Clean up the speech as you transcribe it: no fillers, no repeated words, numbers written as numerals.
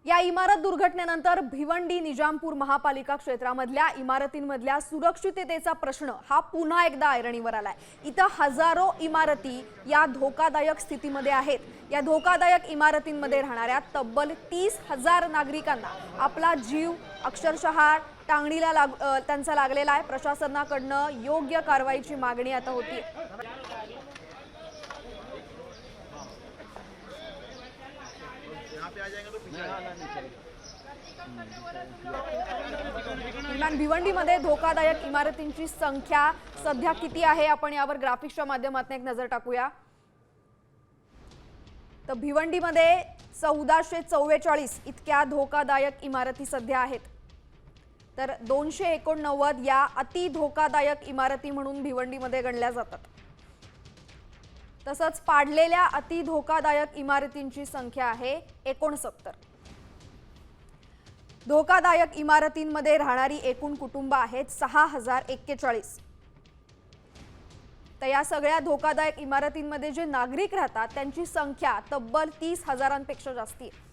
या इमारत दुर्घटनेनंतर भिवंडी निजामपूर महापालिका क्षेत्रामधल्या इमारतींमधल्या सुरक्षिततेचा प्रश्न हा पुन्हा एकदा ऐरणीवर आलाय। इथं हजारो इमारती या धोकादायक स्थितीमध्ये आहेत। या धोकादायक इमारतींमध्ये राहणाऱ्या तब्बल 30,000 नागरिकांना आपला जीव अक्षरशः टांगणीला त्यांचा लागलेला आहे। प्रशासनाकडनं योग्य कारवाईची मागणी आता होती। दरम्यान भिवंडीमध्ये धोकादायक इमारतींची संख्या सध्या किती आहे आपण यावर ग्राफिक्सच्या माध्यमातून एक नजर टाकूया। तर भिवंडीमध्ये 1444 इतक्या धोकादायक इमारती सध्या आहेत। तर 289 या अति धोकादायक इमारती म्हणून भिवंडीमध्ये गणल्या जातात। तसंच पाडलेल्या अति धोकादायक इमारतींची संख्या आहे 69। धोकादायक इमारतींमध्ये राहणारी एकूण कुटुंब आहेत 6041। तर या सगळ्या धोकादायक इमारतींमध्ये जे नागरिक राहतात त्यांची संख्या तब्बल 30,000पेक्षा जास्ती आहे।